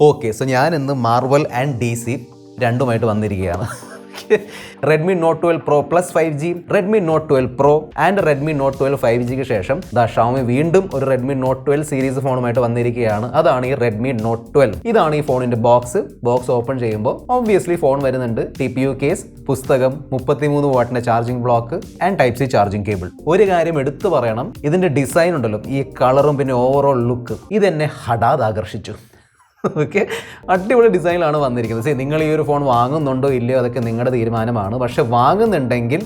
Okay, so ഞാൻ ഇന്ന് Marvel and DC രണ്ടുമായിട്ട് വന്നിരിക്കുകയാണ്. Redmi Note 12 Pro plus 5G, Redmi Note 12 Pro and Redmi Note 12 5Gക്ക് ശേഷം Xiaomi വീണ്ടും ഒരു Redmi Note 12 സീരീസ് ഫോണുമായിട്ട് വന്നിരിക്കുകയാണ്. അതാണ് ഈ Redmi Note 12. ഇതാണ് ഈ ഫോണിന്റെ ബോക്സ് ഓപ്പൺ ചെയ്യുമ്പോൾ ഒബ്വിയസ്ലി ഫോൺ വരുന്നുണ്ട്. TPU കേസ്, പുസ്തകം, 33 വാട്ടിന്റെ charging block and type C charging cable. ഒരു കാര്യം എടുത്തു പറയണം, ഇതിന്റെ ഡിസൈൻ ഉണ്ടല്ലോ, ഈ കളറും പിന്നെ ഓവറോൾ ലുക്ക്, ഇതെന്നെ ഹഠാത് ആകർഷിച്ചു. ഓക്കെ, അടിപൊളി ഡിസൈനിലാണ് വന്നിരിക്കുന്നത്. നിങ്ങൾ ഈ ഒരു ഫോൺ വാങ്ങുന്നുണ്ടോ ഇല്ലയോ അതൊക്കെ നിങ്ങളുടെ തീരുമാനമാണ്. പക്ഷെ വാങ്ങുന്നുണ്ടെങ്കിൽ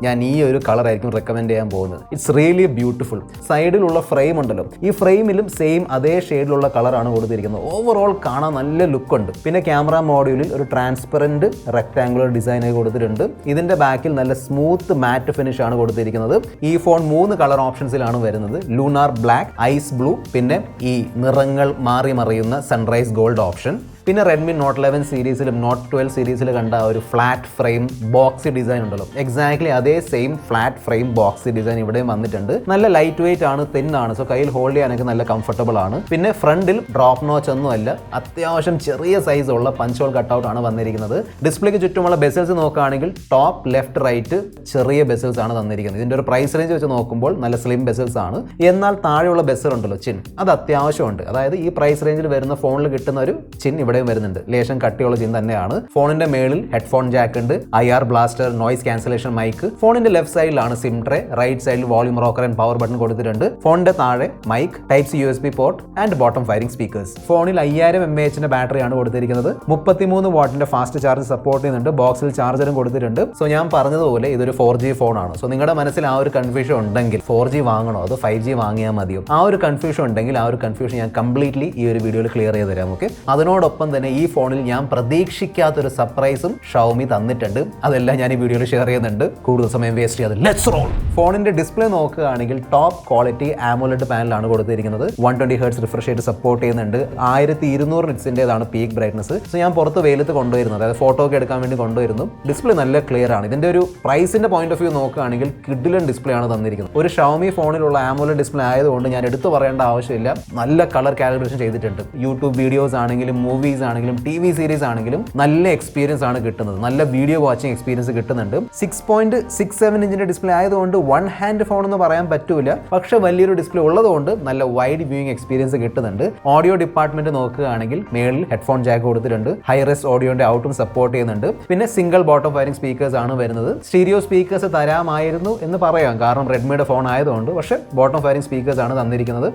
ഞാൻ ഈ ഒരു കളറായിരിക്കും റെക്കമെൻഡ് ചെയ്യാൻ പോകുന്നത്. It's really beautiful. സൈഡിലുള്ള ഫ്രെയിം ഉണ്ടല്ലോ, ഈ ഫ്രെയിമിലും സെയിം അതേ ഷെയ്ഡിലുള്ള കളറാണ് കൊടുത്തിരിക്കുന്നത്. ഓവറോൾ കാണാൻ നല്ല ലുക്കുണ്ട്. പിന്നെ ക്യാമറ മോഡ്യൂളിൽ ഒരു ട്രാൻസ്പെറൻറ്റ് റെക്ടാങ്കുലർ ഡിസൈൻ കൊടുത്തിട്ടുണ്ട്. ഇതിൻ്റെ ബാക്കിൽ നല്ല സ്മൂത്ത് മാറ്റ് ഫിനിഷ് ആണ് കൊടുത്തിരിക്കുന്നത്. ഈ ഫോൺ 3 കളർ ഓപ്ഷൻസിലാണ് വരുന്നത്. ലൂണാർ ബ്ലാക്ക്, ഐസ് ബ്ലൂ, പിന്നെ ഈ നിറങ്ങൾ മാറി മറിയുന്ന സൺറൈസ് ഗോൾഡ് ഓപ്ഷൻ. പിന്നെ Redmi Note 11 സീരീസിലും Note 12 സീരീസിൽ കണ്ട ഒരു ഫ്ലാറ്റ് ഫ്രെയിം ബോക്സി ഡിസൈൻ ഉണ്ടല്ലോ, എക്സാക്ട്ലി അതേ same flat frame boxy design ഇവിടെയും വന്നിട്ടുണ്ട്. നല്ല ലൈറ്റ് വെയിറ്റ് ആണ്, തിൻ ആണ്, സോ കയ്യിൽ ഹോൾഡ് ചെയ്യാനൊക്കെ നല്ല കംഫർട്ടബിൾ ആണ്. പിന്നെ ഫ്രണ്ടിൽ ഡ്രോപ്പ് നോച്ച് ഒന്നുമല്ല, അത്യാവശ്യം ചെറിയ സൈസ് ഉള്ള പഞ്ച് ഹോൾ കട്ടൗട്ട് ആണ് വന്നിരിക്കുന്നത്. ഡിസ്പ്ലേക്ക് ചുറ്റുമുള്ള ബെസൽസ് നോക്കുകയാണെങ്കിൽ ടോപ്പ്, ലെഫ്റ്റ്, റൈറ്റ് ചെറിയ ബെസൽസ് ആണ് തന്നിരിക്കുന്നത്. ഇതിൻ്റെ ഒരു പ്രൈസ് റേഞ്ച് വെച്ച് നോക്കുമ്പോൾ നല്ല സ്ലിം ബെസൽസ് ആണ്. എന്നാൽ താഴെയുള്ള ബെസൽ ഉണ്ടല്ലോ, ചിൻ, അത് അത്യാവശ്യമുണ്ട്. അതായത് ഈ പ്രൈസ് റേഞ്ചിൽ വരുന്ന ഫോണിൽ കിട്ടുന്ന ഒരു ചിൻ ഇവിടെയും വരുന്നുണ്ട്. ലേശം കട്ടിയുള്ള ചിൻ തന്നെയാണ്. ഫോണിന്റെ മേളിൽ ഹെഡ്ഫോൺ ജാക്ക് ഉണ്ട്, IR blaster, noise cancellation mic. ഫോണിന്റെ ലെഫ്റ്റ് സൈഡിലാണ് സിം ട്രേ, റൈറ്റ് സൈഡിൽ volume rocker and power button കൊടുത്തിട്ടുണ്ട്. ഫോണിന്റെ താഴെ mic, type C USB port and bottom firing speakers. ഫോണിൽ 5000 mAh ബാറ്ററിയാണ് കൊടുത്തിരിക്കുന്നത്. 33 വാട്ടിന്റെ ഫാസ്റ്റ് ചാർജ് സപ്പോർട്ട് ചെയ്യുന്നുണ്ട്. ബോക്സിൽ ചാർജറും കൊടുത്തിട്ടുണ്ട്. സോ ഞാൻ പറഞ്ഞതുപോലെ ഇതൊരു 4G ഫോണാണ്. സോ നിങ്ങളുടെ മനസ്സിൽ ആ ഒരു കൺഫ്യൂഷൻ ഉണ്ടെങ്കിൽ 4G വാങ്ങണോ അതോ 5G വാങ്ങിയാൽ മതിയോ, ആ ഒരു കൺഫ്യൂഷൻ ഉണ്ടെങ്കിൽ ആ ഒരു കൺഫ്യൂഷൻ ഞാൻ കംപ്ലീറ്റ്ലി ഈ ഒരു വീഡിയോയിൽ ക്ലിയർ ചെയ്ത് തരാം. ഓക്കെ, അതിനോടൊപ്പം തന്നെ ഈ ഫോണിൽ ഞാൻ പ്രതീക്ഷിക്കാത്തൊരു സർപ്രൈസും Xiaomi തന്നിട്ടുണ്ട്. അതെല്ലാം ഞാൻ ഈ വീഡിയോയിൽ ഷെയർ ചെയ്യുന്നുണ്ട്. കൂടുതൽ സമയം വേസ്റ്റ് ചെയ്യാതെ ലെറ്റ്സ് റോൾ. ഫോണിന്റെ ഡിസ്പ്ലേ നോക്കുകയാണെങ്കിൽ ടോപ്പ് ക്വാളിറ്റി AMOLED പാനലാണ് കൊടുത്തിരിക്കുന്നത്. 120 Hz റിഫ്രഷ് റേറ്റ് സപ്പോർട്ട് ചെയ്യുന്നുണ്ട്. 1200 നിറ്റ്സിൻ്റെതാണ് പീക്ക് ബ്രൈറ്റ്നസ്. സോ ഞാൻ പുറത്ത് വെയിലത്ത് കൊണ്ടുവരുന്നത്, അതായത് ഫോട്ടോ ഒക്കെ എടുക്കാൻ വേണ്ടി കൊണ്ടുവരുന്നു. ഡിസ്പ്ലേ നല്ല ക്ലിയർ ആണ്. ഇതിന്റെ ഒരു പ്രൈസിന്റെ പോയിന്റ് ഓഫ് വ്യൂ നോക്കുകയാണെങ്കിൽ കിഡിലൻ ഡിസ്പ്ലേ ആണ് തന്നിരിക്കുന്നത്. ഒരു Xiaomi ഫോണിലുള്ള AMOLED ഡിസ്പ്ലേ ആയതുകൊണ്ട് ഞാൻ എടുത്തു പറയേണ്ട ആവശ്യമില്ല, നല്ല കളർ കാലിബ്രേഷൻ ചെയ്തിട്ടുണ്ട്. യൂട്യൂബ് വീഡിയോസ് ആണെങ്കിലും മൂവീസ് ആണെങ്കിലും TV സീരീസ് ആണെങ്കിലും നല്ല എക്സ്പീരിയൻസ് ആണ് കിട്ടുന്നത്. നല്ല വീഡിയോ വാച്ചിങ് എക്സ്പീരിയൻസ് കിട്ടുന്നുണ്ട്. 6.67 ഇഞ്ചിന്റെ ഡിസ്പ്ലേ ആയതുകൊണ്ട് വൺ ഹാൻഡ് ഫോൺ എന്ന് പറയാൻ പറ്റൂല, പക്ഷെ വലിയൊരു ഡിസ്പ്ലേ ഉള്ളതുകൊണ്ട് നല്ല വൈഡ് വ്യൂയിങ് എക്സ്പീരിയൻസ് കിട്ടുന്നുണ്ട്. ഓഡിയോ ഡിപ്പാർട്ട്മെന്റ് നോക്കുകയാണെങ്കിൽ മേളിൽ ഹെഡ്ഫോൺ ജാക്ക് കൊടുത്തിട്ടുണ്ട്. ഹൈ റെസ്റ്റ് ഓഡിയോന്റെ ഔട്ടും സപ്പോർട്ട് ചെയ്യുന്നുണ്ട്. പിന്നെ സിംഗിൾ ബോട്ടം ഫയറിംഗ് സ്പീക്കേഴ്സ് ആണ് വരുന്നത്. സ്റ്റീരിയോ സ്പീക്കേഴ്സ് തരാമായിരുന്നു എന്ന് പറയാം, കാരണം റെഡ്മിയുടെ ഫോൺ ആയതുകൊണ്ട്. പക്ഷെ ബോട്ടം ഫയറിംഗ് സ്പീക്കേഴ്സ് ആണ് തന്നിരിക്കുന്നത്.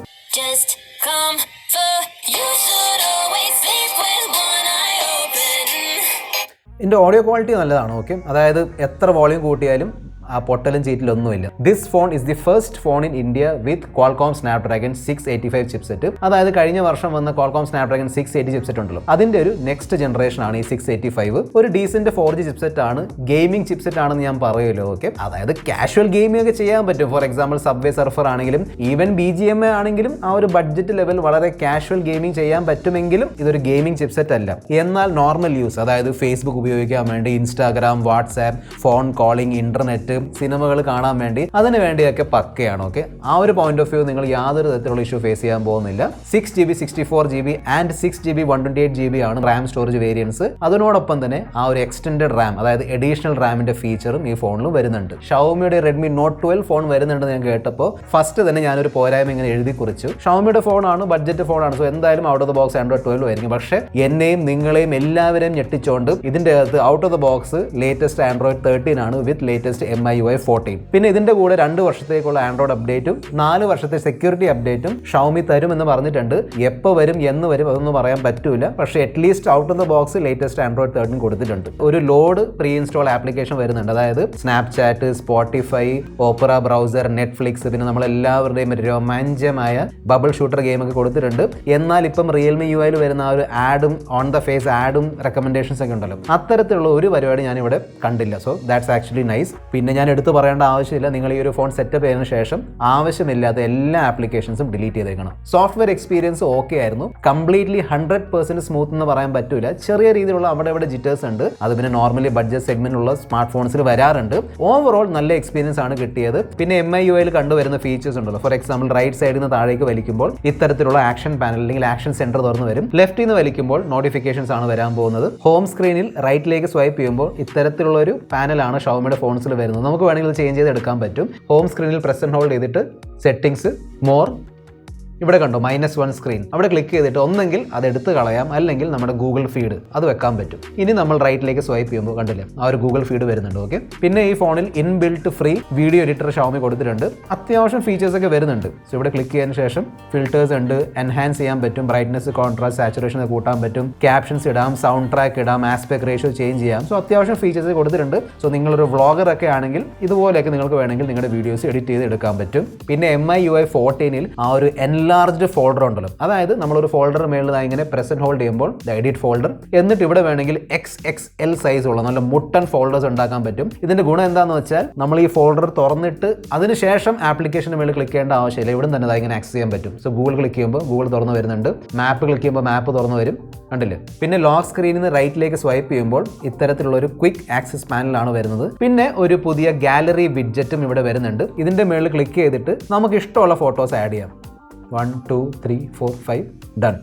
ഇതിൻ്റെ ഓഡിയോ ക്വാളിറ്റി നല്ലതാണ്. ഓക്കെ, അതായത് എത്ര വോളിയം കൂട്ടിയാലും ആ പൊട്ടലും ചീറ്റിലൊന്നുമില്ല. This phone is the first phone in India with Qualcomm Snapdragon 685 chipset. അതായത് കഴിഞ്ഞ വർഷം വന്ന Qualcomm Snapdragon 680 ചിപ്സെറ്റ് ഉണ്ടല്ലോ, അതിന്റെ ഒരു നെക്സ്റ്റ് ജനറേഷൻ ആണ് ഈ 685. ഒരു ഡീസന്റ് 4G ചിപ്സെറ്റ് ആണ്, ഗെയിമിംഗ് ചിപ്സെറ്റ് ആണെന്ന് ഞാൻ പറയുമല്ലോ. ഓക്കെ, അതായത് കാഷ്വൽ ഗെയിമിംഗ് ഒക്കെ ചെയ്യാൻ പറ്റും. ഫോർ എക്സാമ്പിൾ സബ്വേ സർഫർ ആണെങ്കിലും ഈവൻ BGMA ആണെങ്കിലും ആ ഒരു ബഡ്ജറ്റ് ലെവൽ വളരെ കാഷ്വൽ ഗെയിമിംഗ് ചെയ്യാൻ പറ്റുമെങ്കിലും ഇതൊരു ഗെയിമിംഗ് ചിപ്സെറ്റ് അല്ല. എന്നാൽ നോർമൽ യൂസ്, അതായത് ഫേസ്ബുക്ക് ഉപയോഗിക്കാൻ വേണ്ടി, Instagram, WhatsApp, phone calling, internet, സിനിമകൾ കാണാൻ വേണ്ടി, അതിന് വേണ്ടിയൊക്കെ പക്കയാണ്. ഓക്കെ, ആ ഒരു പോയിന്റ് ഓഫ് വ്യൂ നിങ്ങൾ യാതൊരു തരത്തിലുള്ള ഇഷ്യൂ ഫേസ് ചെയ്യാൻ പോകുന്നില്ല. 6GB 64GB and 6GB 128GB ആണ് റാം സ്റ്റോറേജ് വേരിയൻസ്. അതിനോടൊപ്പം തന്നെ ആ ഒരു എക്സ്റ്റൻഡഡ് റാം, അതായത് അഡീഷണൽ റാമിന്റെ ഫീച്ചറും ഈ ഫോണിലും വരുന്നുണ്ട്. Xiaomiയുടെ Redmi Note 12 ഫോൺ വരുന്നുണ്ടെന്ന് ഞാൻ കേട്ടപ്പോൾ ഫസ്റ്റ് തന്നെ ഞാനൊരു പോരായ്മ ഇങ്ങനെ എഴുതി കുറിച്ചു. Xiaomiയുടെ ഫോണാണ്, ബഡ്ജറ്റ് ഫോണാണ്, സോ എന്തായാലും out of the box Android 12 ആയിരിക്കും. പക്ഷേ എന്നെയും നിങ്ങളെയും എല്ലാവരെയും ഞെട്ടിച്ചുകൊണ്ട് ഇതിന്റെ അകത്ത് out of the box latest Android 13 ആണ് വിത്ത് ലേറ്റസ്റ്റ് MIUI 14. പിന്നെ ഇതിന്റെ കൂടെ 2 വർഷത്തേക്കുള്ള ആൻഡ്രോയിഡ് അപ്ഡേറ്റും 4 വർഷത്തെ സെക്യൂരിറ്റി അപ്ഡേറ്റും Xiaomi തരുമെന്ന് പറഞ്ഞിട്ടുണ്ട്. എപ്പോൾ വരും, എന്ന് വരും, അതൊന്നും പറയാൻ പറ്റൂല. പക്ഷേ at least out of the box latest Android 13 കൊടുത്തിട്ടുണ്ട്. ഒരു ലോഡ് പ്രീ ഇൻസ്റ്റാൾ ആപ്ലിക്കേഷൻ വരുന്നുണ്ട്, അതായത് Snapchat, Spotify, opera browser, Netflix, പിന്നെ നമ്മളെല്ലാവരുടെയും രോമാഞ്ചമായ ബബിൾ ഷൂട്ടർ ഗെയിം ഒക്കെ കൊടുത്തിട്ടുണ്ട്. എന്നാൽ ഇപ്പം Realme UI വരുന്ന ആ ഒരു ആഡും, ഓൺ ദ ഫേസ് ആഡും റെക്കമെൻഡേഷൻസ് ഒക്കെ ഉണ്ടല്ലോ, അത്തരത്തിലുള്ള ഒരു പരിപാടി ഞാനിവിടെ കണ്ടില്ല. So that's actually nice. പിന്നെ ഞാൻ എടുത്തു പറയേണ്ട ആവശ്യമില്ല, നിങ്ങൾ ഈ ഒരു ഫോൺ സെറ്റപ്പ് ചെയ്തതിനു ശേഷം ആവശ്യമില്ലാത്ത എല്ലാ ആപ്ലിക്കേഷൻസും ഡിലീറ്റ് ചെയ്തേക്കണം. സോഫ്റ്റ്വെയർ എക്സ്പീരിയൻസ് ഓക്കെ ആയിരുന്നു. കംപ്ലീറ്റ്ലി 100% സ്മൂത്ത് എന്ന് പറയാൻ പറ്റൂല. ചെറിയ രീതിയിലുള്ള അവിടെ ഇവിടെ ജിറ്റേഴ്സ് ഉണ്ട്. അത് പിന്നെ നോർമലി ബഡ്ജറ്റ് സെഗ്മെന്റിലുള്ള സ്മാർട്ട് ഫോൺസിൽ വരാറുണ്ട്. ഓവറോൾ നല്ല എക്സ്പീരിയൻസ് ആണ് കിട്ടിയത്. പിന്നെ MIUIയിൽ കണ്ടുവരുന്ന ഫീച്ചേഴ്സ് ഉണ്ടല്ലോ, ഫോർ എക്സാമ്പിൾ റൈറ്റ് സൈഡിൽ നിന്ന് താഴേക്ക് വലിക്കുമ്പോൾ ഇത്തരത്തിലുള്ള ആക്ഷൻ പാനൽ അല്ലെങ്കിൽ ആക്ഷൻ സെന്റർ തുറന്നു വരും. ലെഫ്റ്റിൽ നിന്ന് വലിക്കുമ്പോൾ നോട്ടിഫിക്കേഷൻസ് ആണ് വരാൻ പോകുന്നത്. ഹോം സ്ക്രീനിൽ റൈറ്റിലേക്ക് സ്വൈപ്പ് ചെയ്യുമ്പോൾ ഇത്തരത്തിലുള്ള ഒരു പാനലാണ് ഷവോമിയുടെ ഫോൺസിൽ വരുന്നത്. നമുക്ക് വേണമെങ്കിൽ ഇത് ചേഞ്ച് ചെയ്ത് എടുക്കാൻ പറ്റും. ഹോം സ്ക്രീനിൽ പ്രസ് ആൻഡ് ഹോൾഡ് ചെയ്തിട്ട് സെറ്റിംഗ്സ്, മോർ, ഇവിടെ കണ്ടോ -1 സ്ക്രീൻ, അവിടെ ക്ലിക്ക് ചെയ്തിട്ട് ഒന്നെങ്കിൽ അത് എടുത്ത് കളയാം, അല്ലെങ്കിൽ നമ്മുടെ ഗൂഗിൾ ഫീഡ് അത് വെക്കാൻ പറ്റും. ഇനി നമ്മൾ റൈറ്റിലേക്ക് സ്വൈപ്പ് ചെയ്യുമ്പോൾ കണ്ടില്ലേ ആ ഒരു ഗൂഗിൾ ഫീഡ് വരുന്നുണ്ട്. ഓക്കെ, പിന്നെ ഈ ഫോണിൽ inbuilt free video editor Xiaomi കൊടുത്തിട്ടുണ്ട്. അത്യാവശ്യം ഫീച്ചേഴ്സ് ഒക്കെ വരുന്നുണ്ട്. സോ ഇവിടെ ക്ലിക്ക് ചെയ്തതിന് ശേഷം ഫിൽറ്റേഴ്സ് ഉണ്ട്, എൻഹാൻസ് ചെയ്യാൻ പറ്റും, ബ്രൈറ്റ്നസ്, കോൺട്രാസ്റ്റ്, സാച്ചുറേഷൻ കൂട്ടാൻ പറ്റും, ക്യാപ്ഷൻസ് ഇടാം, സൗണ്ട് ട്രാക്ക് ഇടാം, ആസ്പെക്ട് റേഷ്യോ ചേഞ്ച് ചെയ്യാം. സോ അത്യാവശ്യം ഫീച്ചേഴ്സ് കൊടുത്തിട്ടുണ്ട്. സോ നിങ്ങളൊരു വ്ളോഗർ ഒക്കെ ആണെങ്കിൽ ഇതുപോലെയൊക്കെ നിങ്ങൾക്ക് വേണമെങ്കിൽ നിങ്ങളുടെ വീഡിയോസ് എഡിറ്റ് ചെയ്ത് എടുക്കാൻ പറ്റും. പിന്നെ MIUI 14 ആ ഒരു എൻലാർജ്ഡ് ഫോൾഡർ ഉണ്ടല്ലോ, അതായത് നമ്മളൊരു ഫോൾഡർ മേളിൽ ഇങ്ങനെ പ്രസ് ആൻഡ് ഹോൾഡ് ചെയ്യുമ്പോൾ എഡിറ്റ് ഫോൾഡർ, എന്നിട്ട് ഇവിടെ വേണമെങ്കിൽ XXL സൈസ് ഉള്ള നല്ല മുട്ടൻ ഫോൾഡേഴ്സ് ഉണ്ടാക്കാൻ പറ്റും. ഇതിന്റെ ഗുണം എന്താണെന്ന് വെച്ചാൽ നമ്മൾ ഈ ഫോൾഡർ തുറന്നിട്ട് അതിനുശേഷം ആപ്ലിക്കേഷന് മേളിൽ ക്ലിക്ക് ചെയ്യേണ്ട ആവശ്യമില്ല. ഇവിടെ തന്നെ ഇങ്ങനെ ആക്സസ് ചെയ്യാൻ പറ്റും. സോ ഗൂഗിൾ ക്ലിക്ക് ചെയ്യുമ്പോൾ ഗൂഗിൾ തുറന്നു വരുന്നുണ്ട്, മാപ്പ് ക്ലിക്ക് ചെയ്യുമ്പോൾ മാപ്പ് തുറന്നു വരും, കണ്ടില്ലേ. പിന്നെ ലോക്ക് സ്ക്രീനിൽ നിന്ന് റൈറ്റിലേക്ക് സ്വൈപ്പ് ചെയ്യുമ്പോൾ ഇത്തരത്തിലുള്ള ഒരു ക്വിക്ക് ആക്സസ് പാനലാണ് വരുന്നത്. പിന്നെ ഒരു പുതിയ ഗാലറി വിഡ്ജറ്റും ഇവിടെ വരുന്നുണ്ട്. ഇതിന്റെ മേളിൽ ക്ലിക്ക് ചെയ്തിട്ട് നമുക്ക് ഇഷ്ടമുള്ള ഫോട്ടോസ് ആഡ് ചെയ്യാം. 1 2 3 4 5 ഡൺ.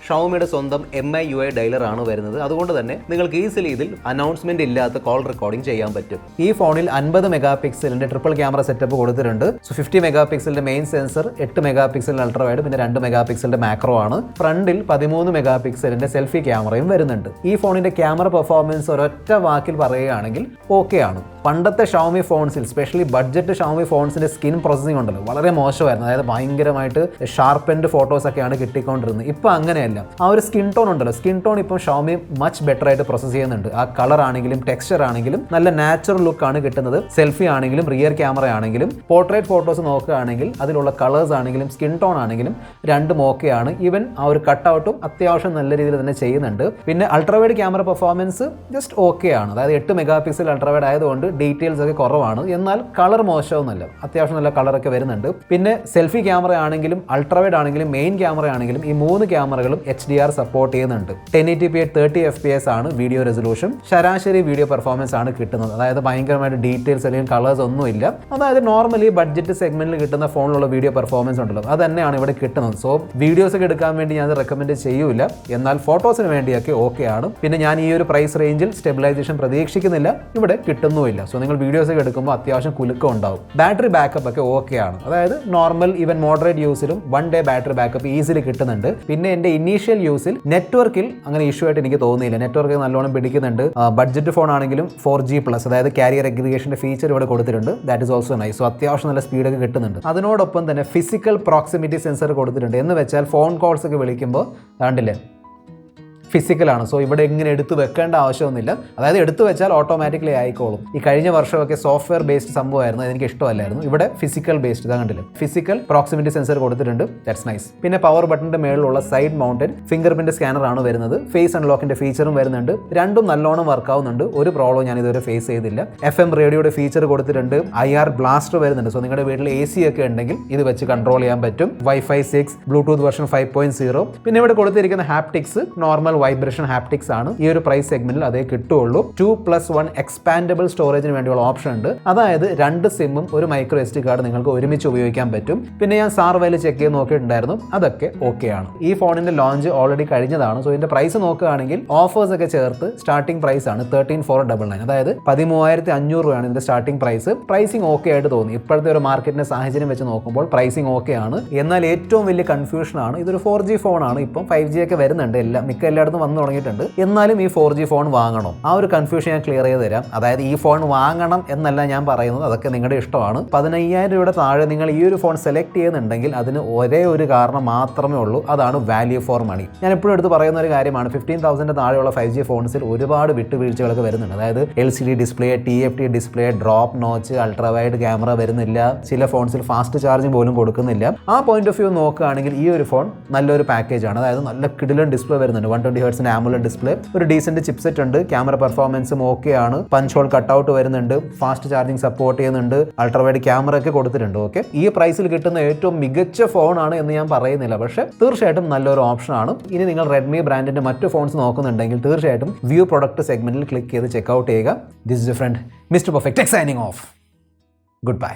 ഷവോമിയുടെ സ്വന്തം MIUI ഡയലർ ആണ് വരുന്നത്. അതുകൊണ്ട് തന്നെ നിങ്ങൾക്ക് ഈസിലി ഇതിൽ അനൗൺസ്മെന്റ് ഇല്ലാത്ത കോൾ റെക്കോർഡിംഗ് ചെയ്യാൻ പറ്റും. ഈ ഫോണിൽ 50 മെഗാ പിക്സലിന്റെ ട്രിപ്പിൾ ക്യാമറ സെറ്റപ്പ് കൊടുത്തിട്ടുണ്ട്. സോ 50 മെഗാ പിക്സലിന്റെ മെയിൻ സെൻസർ, 8 മെഗാ പിക്സലിന്റെ അൾട്രാ വൈഡ്, പിന്നെ 2 മെഗാ പിക്സലിന്റെ മാക്രോ ആണ്. ഫ്രണ്ടിൽ 13 മെഗാ പിക്സലിന്റെ സെൽഫി ക്യാമറയും വരുന്നുണ്ട്. ഈ ഫോണിന്റെ ക്യാമറ പെർഫോമൻസ് ഒരൊറ്റ വാക്കിൽ പറയുകയാണെങ്കിൽ ഓക്കെ ആണ്. പണ്ടത്തെ ഷവോമി ഫോൺസിൽ, സ്പെഷ്യലി ബഡ്ജറ്റ് ഷവോമി ഫോൺസിന്റെ സ്കിൻ പ്രോസസിംഗ് ഉണ്ടല്ലോ വളരെ മോശമായിരുന്നു. അതായത് ഭയങ്കരമായിട്ട് ഷാർപ്പൻഡ് ഫോട്ടോസ് ഒക്കെയാണ് കിട്ടിക്കൊണ്ടിരുന്നത്. ഇപ്പൊ അങ്ങനെയല്ല. ആ ഒരു സ്കിൻ ടോൺ ഉണ്ടല്ലോ, സ്കിൻ ടോൺ ഇപ്പം ഷവോമി മച്ച് ബെറ്റർ ആയിട്ട് പ്രോസസ് ചെയ്യുന്നുണ്ട്. ആ കളർ ആണെങ്കിലും ടെക്സ്ചർ ആണെങ്കിലും നല്ല നാച്ചുറൽ ലുക്ക് ആണ് കിട്ടുന്നത്. സെൽഫി ആണെങ്കിലും റിയർ ക്യാമറ ആണെങ്കിലും പോർട്രേറ്റ് ഫോട്ടോസ് നോക്കുകയാണെങ്കിൽ അതിലുള്ള കളേഴ്സ് ആണെങ്കിലും സ്കിൻ ടോൺ ആണെങ്കിലും രണ്ടും ഓക്കെയാണ്. ഈവൻ ആ ഒരു കട്ടൗട്ടും അത്യാവശ്യം നല്ല രീതിയിൽ തന്നെ ചെയ്യുന്നുണ്ട്. പിന്നെ ultrawide camera performance just okay ആണ്. അതായത് 8 മെഗാ പിക്സൽ അൾട്രാവൈഡ് ആയതുകൊണ്ട് ഡീറ്റെയിൽസ് ഒക്കെ കുറവാണ്, എന്നാൽ കളർ മോശമൊന്നുമല്ല, അത്യാവശ്യം നല്ല കളറൊക്കെ വരുന്നുണ്ട്. പിന്നെ സെൽഫി ക്യാമറ ആണെങ്കിലും അൾട്രാവൈഡ് ആണെങ്കിലും മെയിൻ ക്യാമറ ആണെങ്കിലും ഈ 3 ക്യാമറകളും HDR സപ്പോർട്ട് ചെയ്യുന്നുണ്ട്. 1080p 30 FPS ആണ് വീഡിയോ റെസൊല്യൂഷൻ. ശരാശരി വീഡിയോ പെർഫോമൻസ് ആണ് കിട്ടുന്നത്. അതായത് ഭയങ്കരമായിട്ട് ഡീറ്റെയിൽസ് അല്ലെങ്കിൽ കളേഴ്സ് ഒന്നുമില്ല. അതായത് നോർമലി ബഡ്ജറ്റ് സെഗ്മെന്റിൽ കിട്ടുന്ന ഫോണിലുള്ള വീഡിയോ പെർഫോമൻസ് ഉണ്ടല്ലോ അത് തന്നെയാണ് ഇവിടെ കിട്ടുന്നത്. സോ വീഡിയോസ് ഒക്കെ എടുക്കാൻ വേണ്ടി ഞാൻ റെക്കമെൻഡ് ചെയ്യൂല, എന്നാൽ ഫോട്ടോസിന് വേണ്ടിയൊക്കെ ഓക്കെ ആണ്. പിന്നെ ഞാൻ ഈ ഒരു പ്രൈസ് റേഞ്ചിൽ സ്റ്റെബിലൈസേഷൻ പ്രതീക്ഷിക്കുന്നില്ല, ഇവിടെ കിട്ടുന്നുമില്ല. സോ നിങ്ങൾ വീഡിയോസ് ഒക്കെ എടുക്കുമ്പോൾ അത്യാവശ്യം കുലുക്കം ഉണ്ടാവും. ബാറ്ററി ബാക്കപ്പ് ഒക്കെ ഓക്കെ ആണ്. അതായത് നോർമൽ ഈവൻ മോഡറേറ്റ് യൂസിലും 1 ഡേ ബാറ്ററി ബാക്കപ്പ് ഈസിലി കിട്ടുന്നുണ്ട്. പിന്നെ എൻ്റെ ഇനീഷ്യൽ യൂസിൽ നെറ്റ്വർക്കിൽ അങ്ങനെ ഇഷ്യൂ ആയിട്ട് എനിക്ക് തോന്നിയില്ല. നെറ്റ്വർക്ക് നല്ലോണം പിടിക്കുന്നുണ്ട്. ബഡ്ജറ്റ് ഫോൺ ആണെങ്കിലും 4G+, അതായത് കാരിയർ അഗ്രിഗേഷന്റെ ഫീച്ചർ ഇവിടെ കൊടുത്തിട്ടുണ്ട്. That is also nice. So അത്യാവശ്യം നല്ല സ്പീഡൊക്കെ കിട്ടുന്നുണ്ട്. അതിനോടൊപ്പം തന്നെ ഫിസിക്കൽ പ്രോക്സിമിറ്റി സെൻസർ കൊടുത്തിട്ടുണ്ട്. എന്ന് വെച്ചാൽ ഫോൺ കോൾസ് ഒക്കെ വിളിക്കുമ്പോൾ കണ്ടില്ലേ ഫിസിക്കലാണ്. സോ ഇവിടെ ഇങ്ങനെ എടുത്ത് വെക്കേണ്ട ആവശ്യമൊന്നുമില്ല. അതായത് എടുത്തു വെച്ചാൽ ഓട്ടോമാറ്റിക്കലി ആയിക്കോളും. ഈ കഴിഞ്ഞ വർഷമൊക്കെ സോഫ്റ്റ്വെയർ ബേസ്ഡ് സംഭവമായിരുന്നു, അതെനിക്ക് ഇഷ്ടമല്ലായിരുന്നു. ഇവിടെ ഫിസിക്കൽ ബേസ്ഡ് ഇതാ കണ്ടില്ലേ, ഫിസിക്കൽ പ്രോക്സിമിറ്റി സെൻസർ കൊടുത്തിട്ടുണ്ട്. That's nice. പിന്നെ പവർ ബട്ടന്റെ മേളിലുള്ള side mounted fingerprint scanner ആണ് വരുന്നത്. ഫേസ് അൺലോക്കിന്റെ ഫീച്ചറും വരുന്നുണ്ട്. രണ്ടും നല്ലോണം വർക്ക് ആവുന്നുണ്ട്. ഒരു പ്രോബ്ലം ഞാൻ ഇതുവരെ ഫേസ് ചെയ്തില്ല. FM റേഡിയോയുടെ ഫീച്ചർ കൊടുത്തിട്ടുണ്ട്. IR ബ്ലാസ്റ്റർ വരുന്നുണ്ട്. സോ നിങ്ങളുടെ വീട്ടിൽ AC ഒക്കെ ഉണ്ടെങ്കിൽ ഇത് വെച്ച് കൺട്രോൾ ചെയ്യാൻ പറ്റും. Wi-Fi 6, Bluetooth version 5.0. പിന്നെ ഇവിടെ കൊടുത്തിരിക്കുന്ന ഹാപ്റ്റിക്സ് നോർമൽ വൈബ്രേഷൻ ഹാപ്റ്റിക്സ് ആണ്. ഈ ഒരു പ്രൈസ് സെഗ്മെന്റിൽ അതേ കിട്ടുള്ളൂ. 2+1 എക്സ്പാൻഡബിൾ സ്റ്റോറേജിന് വേണ്ടിയുള്ള ഓപ്ഷൻ ഉണ്ട്. അതായത് 2 സിമ്മും ഒരു മൈക്രോ SD കാർഡ് നിങ്ങൾക്ക് ഒരുമിച്ച് ഉപയോഗിക്കാൻ പറ്റും. പിന്നെ ഞാൻ സാർവൈൽ ചെക്ക് ചെയ്ത് നോക്കിയിട്ടുണ്ടായിരുന്നു, അതൊക്കെ ഓക്കെ ആണ്. ഈ ഫോണിന്റെ ലോഞ്ച് ഓൾറെഡി കഴിഞ്ഞതാണ്. സോ ഇതിന്റെ പ്രൈസ് നോക്കുകയാണെങ്കിൽ ഓഫേഴ്സ് ഒക്കെ ചേർത്ത് സ്റ്റാർട്ടിംഗ് പ്രൈസ് ആണ് 13,499. അതായത് 13,500 രൂപയാണ് ഇതിന്റെ സ്റ്റാർട്ടിംഗ് പ്രൈസ്. പ്രൈസിങ് ഓക്കെ ആയിട്ട് തോന്നി. ഇപ്പോഴത്തെ ഒരു മാർക്കറ്റിന്റെ സാഹചര്യം വെച്ച് നോക്കുമ്പോൾ പ്രൈസിങ് ഓക്കെ ആണ്. എന്നാൽ ഏറ്റവും വലിയ കൺഫ്യൂഷൻ ആണ്, ഇതൊരു 4G ഫോണാണ്. ഇപ്പം 5G ഒക്കെ വരുന്നുണ്ട്, മിക്ക എല്ലായിടത്തും വന്നു തുടങ്ങിയിട്ടുണ്ട്. എന്നാലും ഈ 4G ഫോൺ വാങ്ങണോ? ആ ഒരു കൺഫ്യൂഷൻ ഞാൻ ക്ലിയർ ചെയ്ത് തരാം. അതായത് ഈ ഫോൺ വാങ്ങണം എന്നല്ല ഞാൻ പറയുന്നത്, അതൊക്കെ നിങ്ങളുടെ ഇഷ്ടമാണ്. 15,000 രൂപയുടെ താഴെ നിങ്ങൾ ഈ ഒരു ഫോൺ സെലക്ട് ചെയ്യുന്നുണ്ടെങ്കിൽ അതിന് ഒരേ ഒരു കാരണം മാത്രമേ ഉള്ളൂ, അതാണ് വാല്യൂ ഫോർ മണി. ഞാൻ എപ്പോഴും എടുത്ത് പറയുന്ന ഒരു കാര്യമാണ്, 15,000 താഴെയുള്ള 5G ഫോൺസിൽ ഒരുപാട് വിട്ടുവീഴ്ചകളൊക്കെ വരുന്നുണ്ട്. അതായത് LCD display, TFT display, drop notch, ultrawide camera വരുന്നില്ല. ചില ഫോൺസിൽ ഫാസ്റ്റ് ചാർജിങ് പോലും കൊടുക്കുന്നില്ല. ആ പോയിന്റ് ഓഫ് വ്യൂ നോക്കുകയാണെങ്കിൽ ഈ ഒരു ഫോൺ നല്ലൊരു പാക്കേജ് ആണ്. അതായത് നല്ല കിടിലൻ ഡിസ്പ്ലേ വരുന്നുണ്ട്. 120 120Hz AMOLED ഡിസ്പ്ലേ, ഒരു ഡീസന്റ് ചിപ്സെറ്റ് ഉണ്ട്, ക്യാമറ പെർഫോമൻസും ഓക്കെ ആണ്, പഞ്ച് ഹോൾ കട്ടൗട്ട് വരുന്നുണ്ട്, ഫാസ്റ്റ് ചാർജിങ് സപ്പോർട്ട് ചെയ്യുന്നുണ്ട്, അൾട്രാവൈഡ് ക്യാമറ ഒക്കെ കൊടുത്തിട്ടുണ്ട്. ഓക്കെ, ഈ പ്രൈസിൽ കിട്ടുന്ന ഏറ്റവും മികച്ച ഫോണാണ് എന്ന് ഞാൻ പറയുന്നില്ല, പക്ഷേ തീർച്ചയായിട്ടും നല്ലൊരു ഓപ്ഷനാണ്. ഇനി നിങ്ങൾ റെഡ്മി ബ്രാൻഡിന്റെ മറ്റു ഫോൺസ് നോക്കുന്നുണ്ടെങ്കിൽ തീർച്ചയായിട്ടും വ്യൂ പ്രൊഡക്റ്റ് സെഗ്മെന്റിൽ ക്ലിക്ക് ചെയ്ത് ചെക്കൗട്ട് ചെയ്യുക. This is your friend mister perfect signing off. Good bye.